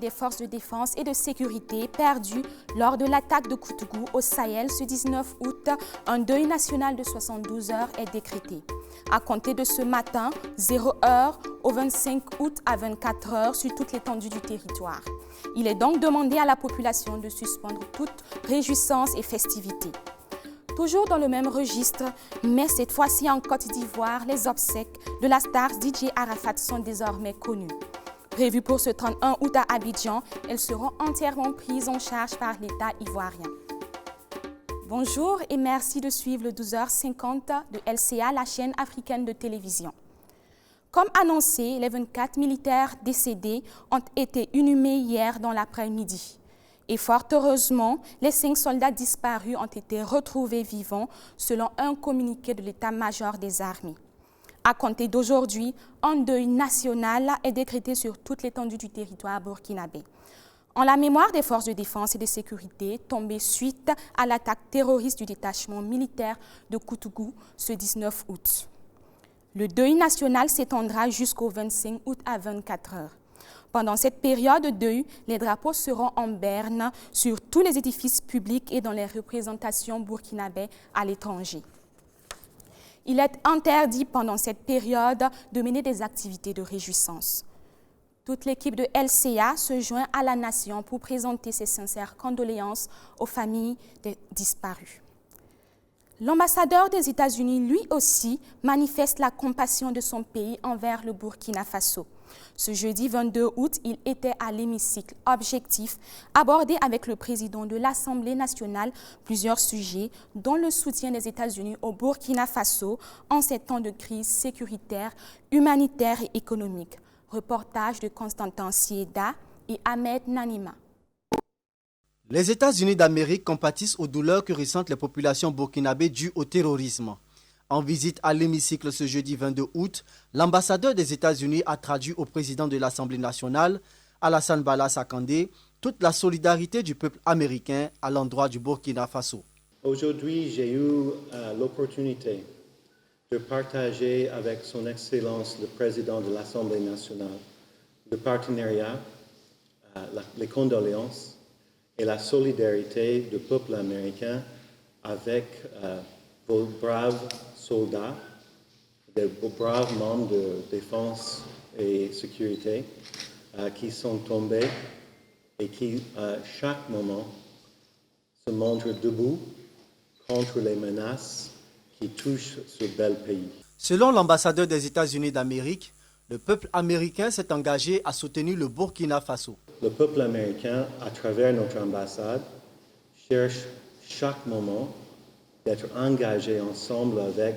des forces de défense et de sécurité perdues lors de l'attaque de Koutougou au Sahel ce 19 août, un deuil national de 72 heures est décrété. À compter de ce matin, 0 heure, au 25 août à 24 heures sur toute l'étendue du territoire. Il est donc demandé à la population de suspendre toute réjouissance et festivité. Toujours dans le même registre, mais cette fois-ci en Côte d'Ivoire, les obsèques de la star DJ Arafat sont désormais connues. Prévues pour ce 31 août à Abidjan, elles seront entièrement prises en charge par l'État ivoirien. Bonjour et merci de suivre le 12h50 de LCA, la chaîne africaine de télévision. Comme annoncé, les 24 militaires décédés ont été inhumés hier dans l'après-midi. Et fort heureusement, les 5 soldats disparus ont été retrouvés vivants selon un communiqué de l'état-major des armées. À compter d'aujourd'hui, un deuil national est décrété sur toute l'étendue du territoire burkinabé. En la mémoire des forces de défense et de sécurité tombées suite à l'attaque terroriste du détachement militaire de Koutougou ce 19 août. Le deuil national s'étendra jusqu'au 25 août à 24 heures. Pendant cette période de deuil, les drapeaux seront en berne sur tous les édifices publics et dans les représentations burkinabées à l'étranger. Il est interdit pendant cette période de mener des activités de réjouissance. Toute l'équipe de LCA se joint à la nation pour présenter ses sincères condoléances aux familles des disparus. L'ambassadeur des États-Unis, lui aussi, manifeste la compassion de son pays envers le Burkina Faso. Ce jeudi 22 août, il était à l'hémicycle Objectif, abordé avec le président de l'Assemblée nationale plusieurs sujets, dont le soutien des États-Unis au Burkina Faso en ces temps de crise sécuritaire, humanitaire et économique. Reportage de Constantin Sieda et Ahmed Nanima. Les États-Unis d'Amérique compatissent aux douleurs que ressentent les populations burkinabées dues au terrorisme. En visite à l'hémicycle ce jeudi 22 août, l'ambassadeur des États-Unis a traduit au président de l'Assemblée nationale, Alassane Bala Sakandé, toute la solidarité du peuple américain à l'endroit du Burkina Faso. Aujourd'hui, j'ai eu l'opportunité de partager avec son Excellence le président de l'Assemblée nationale le partenariat, les condoléances et la solidarité du peuple américain avec vos braves soldats, vos braves membres de défense et sécurité qui sont tombés et qui, à chaque moment, se montrent debout contre les menaces qui touchent ce bel pays. Selon l'ambassadeur des États-Unis d'Amérique, le peuple américain s'est engagé à soutenir le Burkina Faso. Le peuple américain, à travers notre ambassade, cherche chaque moment d'être engagé ensemble avec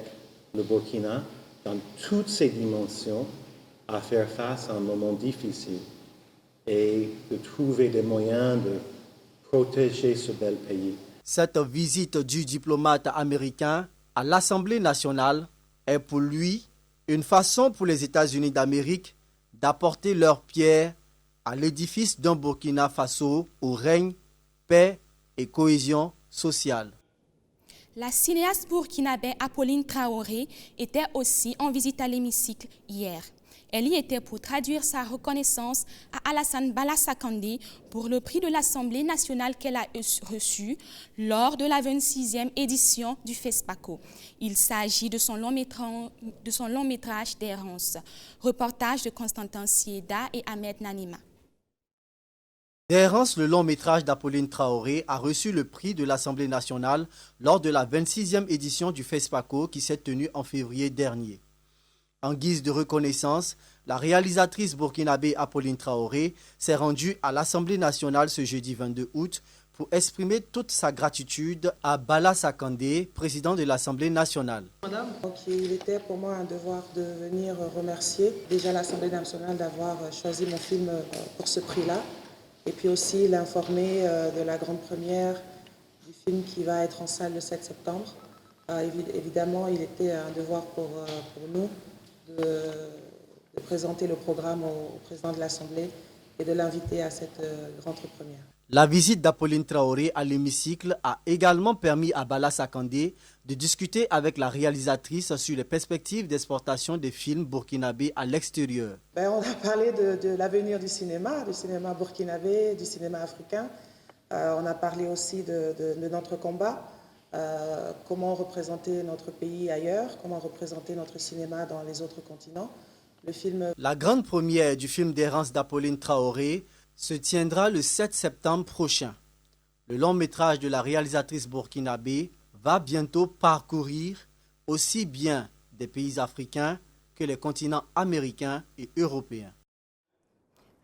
le Burkina dans toutes ses dimensions à faire face à un moment difficile et de trouver des moyens de protéger ce bel pays. Cette visite du diplomate américain à l'Assemblée nationale est pour lui une façon pour les États-Unis d'Amérique d'apporter leur pierre à l'édifice d'un Burkina Faso où règne paix et cohésion sociale. La cinéaste burkinabé Apolline Traoré était aussi en visite à l'hémicycle hier. Elle y était pour traduire sa reconnaissance à Alassane Bala Sakandé pour le prix de l'Assemblée nationale qu'elle a reçu lors de la 26e édition du FESPACO. Il s'agit de son long métrage d'errance. Reportage de Constantin Sieda et Ahmed Nanima. D'errance, le long métrage d'Apolline Traoré a reçu le prix de l'Assemblée nationale lors de la 26e édition du FESPACO qui s'est tenue en février dernier. En guise de reconnaissance, la réalisatrice burkinabé Apolline Traoré s'est rendue à l'Assemblée nationale ce jeudi 22 août pour exprimer toute sa gratitude à Bala Sakandé, président de l'Assemblée nationale. Madame, il était pour moi un devoir de venir remercier déjà l'Assemblée nationale d'avoir choisi mon film pour ce prix-là. Et puis aussi l'informer de la grande première du film qui va être en salle le 7 septembre. Évidemment, il était un devoir pour nous de présenter le programme au président de l'Assemblée et de l'inviter à cette grande première. La visite d'Apolline Traoré à l'hémicycle a également permis à Bala Sakandé de discuter avec la réalisatrice sur les perspectives d'exportation des films burkinabés à l'extérieur. On a parlé de l'avenir du cinéma burkinabé, du cinéma africain. On a parlé aussi de notre combat, comment représenter notre pays ailleurs, comment représenter notre cinéma dans les autres continents. La grande première du film d'errance d'Apolline Traoré se tiendra le 7 septembre prochain. Le long métrage de la réalisatrice burkinabé va bientôt parcourir aussi bien des pays africains que les continents américains et européens.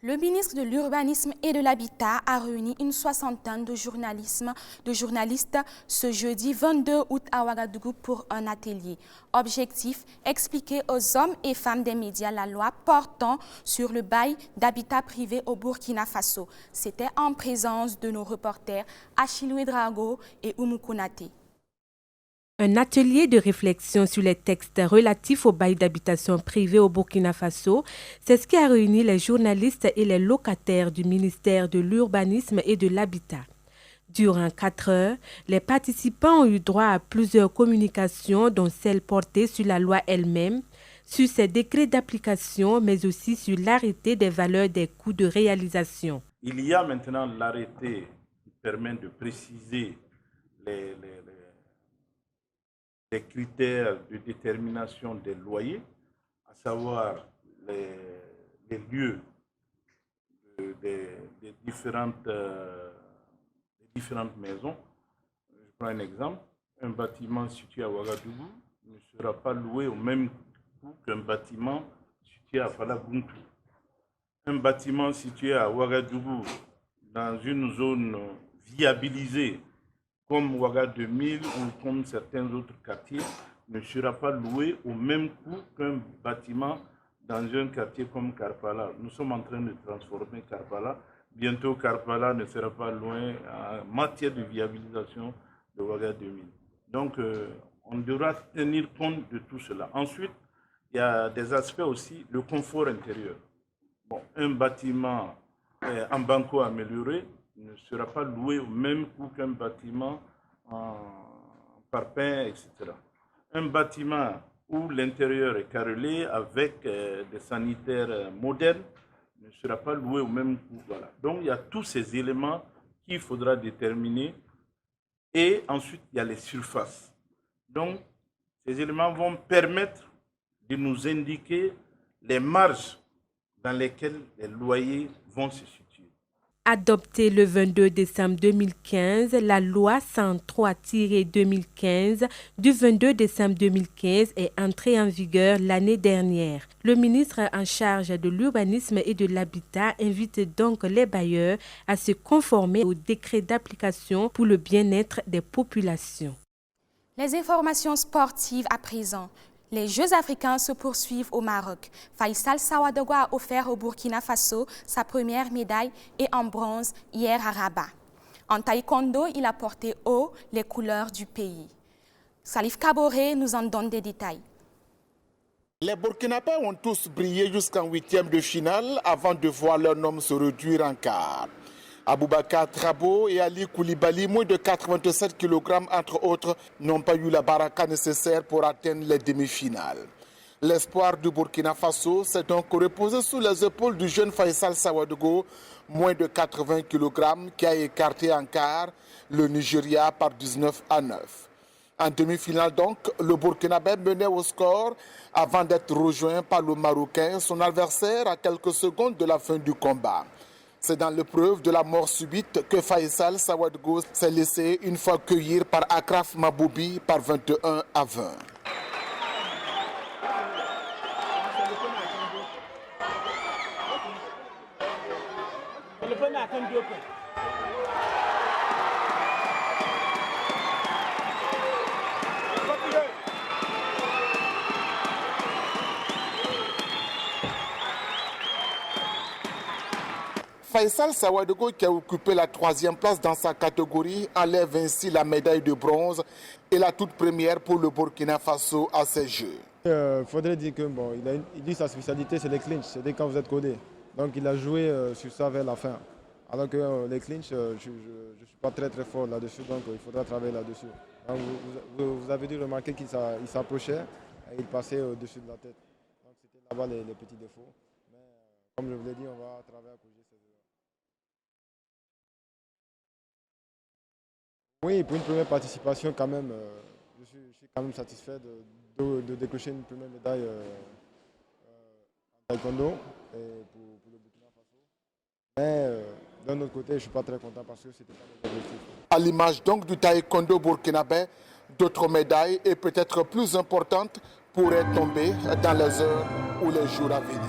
Le ministre de l'Urbanisme et de l'Habitat a réuni une soixantaine de journalistes ce jeudi 22 août à Ouagadougou pour un atelier. Objectif, expliquer aux hommes et femmes des médias la loi portant sur le bail d'habitat privé au Burkina Faso. C'était en présence de nos reporters Achille Ouedraogo et Oumou Konaté. Un atelier de réflexion sur les textes relatifs au bail d'habitation privé au Burkina Faso, c'est ce qui a réuni les journalistes et les locataires du ministère de l'Urbanisme et de l'Habitat. Durant 4 heures, les participants ont eu droit à plusieurs communications, dont celle portée sur la loi elle-même, sur ses décrets d'application, mais aussi sur l'arrêté des valeurs des coûts de réalisation. Il y a maintenant l'arrêté qui permet de préciser les critères de détermination des loyers, à savoir les lieux des différentes maisons. Je prends un exemple. Un bâtiment situé à Ouagadougou ne sera pas loué au même coût qu'un bâtiment situé à Falagountou. Un bâtiment situé à Ouagadougou dans une zone viabilisée comme Ouaga 2000 ou comme certains autres quartiers, ne sera pas loué au même coût qu'un bâtiment dans un quartier comme Karpala. Nous sommes en train de transformer Karpala. Bientôt, Karpala ne sera pas loin en matière de viabilisation de Ouaga 2000. Donc, on devra tenir compte de tout cela. Ensuite, il y a des aspects aussi, le confort intérieur. Un bâtiment en banco amélioré ne sera pas loué au même coût qu'un bâtiment en parpaing, etc. Un bâtiment où l'intérieur est carrelé avec des sanitaires modernes ne sera pas loué au même coût. Voilà. Donc il y a tous ces éléments qu'il faudra déterminer. Et ensuite, il y a les surfaces. Donc ces éléments vont permettre de nous indiquer les marges dans lesquelles les loyers vont se situer. Adoptée le 22 décembre 2015, la loi 103-2015 du 22 décembre 2015 est entrée en vigueur l'année dernière. Le ministre en charge de l'urbanisme et de l'habitat invite donc les bailleurs à se conformer au décret d'application pour le bien-être des populations. Les informations sportives à présent. Les Jeux africains se poursuivent au Maroc. Faisal Sawadogo a offert au Burkina Faso sa première médaille et en bronze hier à Rabat. En taekwondo, il a porté haut les couleurs du pays. Salif Kaboré nous en donne des détails. Les Burkinabés ont tous brillé jusqu'en huitième de finale avant de voir leur nom se réduire en quart. Aboubakar Trabo et Ali Koulibaly, moins de 87 kg entre autres, n'ont pas eu la baraka nécessaire pour atteindre les demi-finales. L'espoir du Burkina Faso s'est donc reposé sous les épaules du jeune Faisal Sawadogo, moins de 80 kg, qui a écarté en quart le Nigeria par 19-9. En demi-finale donc, le Burkinabé menait au score avant d'être rejoint par le Marocain, son adversaire à quelques secondes de la fin du combat. C'est dans l'épreuve de la mort subite que Faisal Sawadogo s'est laissé une fois cueillir par Akraf Maboubi par 21-20. Faisal Sawadogo, qui a occupé la 3e place dans sa catégorie, enlève ainsi la médaille de bronze et la toute première pour le Burkina Faso à ces Jeux. Il faudrait dire que il dit sa spécialité, c'est les clinches, c'est quand vous êtes codé. Donc il a joué sur ça vers la fin. Alors que les clinches, je ne suis pas très fort là-dessus, donc il faudra travailler là-dessus. Vous avez dû remarquer qu'il s'approchait et il passait au-dessus de la tête. Donc c'était là-bas les petits défauts. Mais comme je vous l'ai dit, on va travailler à corriger ces erreurs. Oui, pour une première participation, quand même, je suis quand même satisfait de décrocher une première médaille en taekwondo et pour le Burkina Faso. Mais d'un autre côté, je ne suis pas très content parce que ce n'était pas mon objectif. À l'image donc du taekwondo burkinabé, d'autres médailles et peut-être plus importantes pourraient tomber dans les heures ou les jours à venir.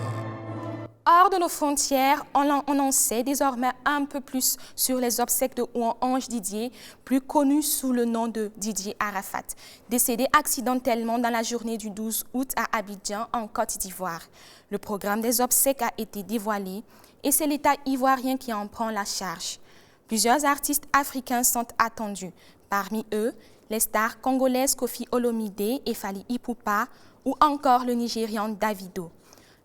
Hors de nos frontières, on en sait désormais un peu plus sur les obsèques de Ange Didier, plus connu sous le nom de Didier Arafat, décédé accidentellement dans la journée du 12 août à Abidjan, en Côte d'Ivoire. Le programme des obsèques a été dévoilé et c'est l'État ivoirien qui en prend la charge. Plusieurs artistes africains sont attendus, parmi eux les stars congolaises Kofi Olomide et Fally Ipupa ou encore le Nigérian Davido.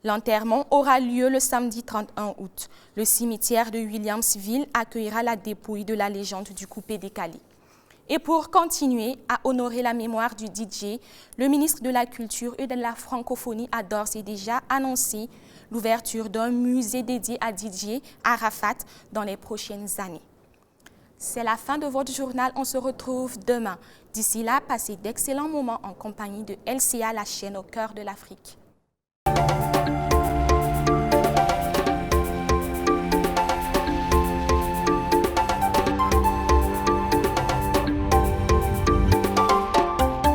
L'enterrement aura lieu le samedi 31 août. Le cimetière de Williamsville accueillera la dépouille de la légende du coupé-décalé. Et pour continuer à honorer la mémoire du DJ, le ministre de la Culture et de la Francophonie a d'ores et déjà annoncé l'ouverture d'un musée dédié à DJ Arafat dans les prochaines années. C'est la fin de votre journal. On se retrouve demain. D'ici là, passez d'excellents moments en compagnie de LCA, la chaîne au cœur de l'Afrique.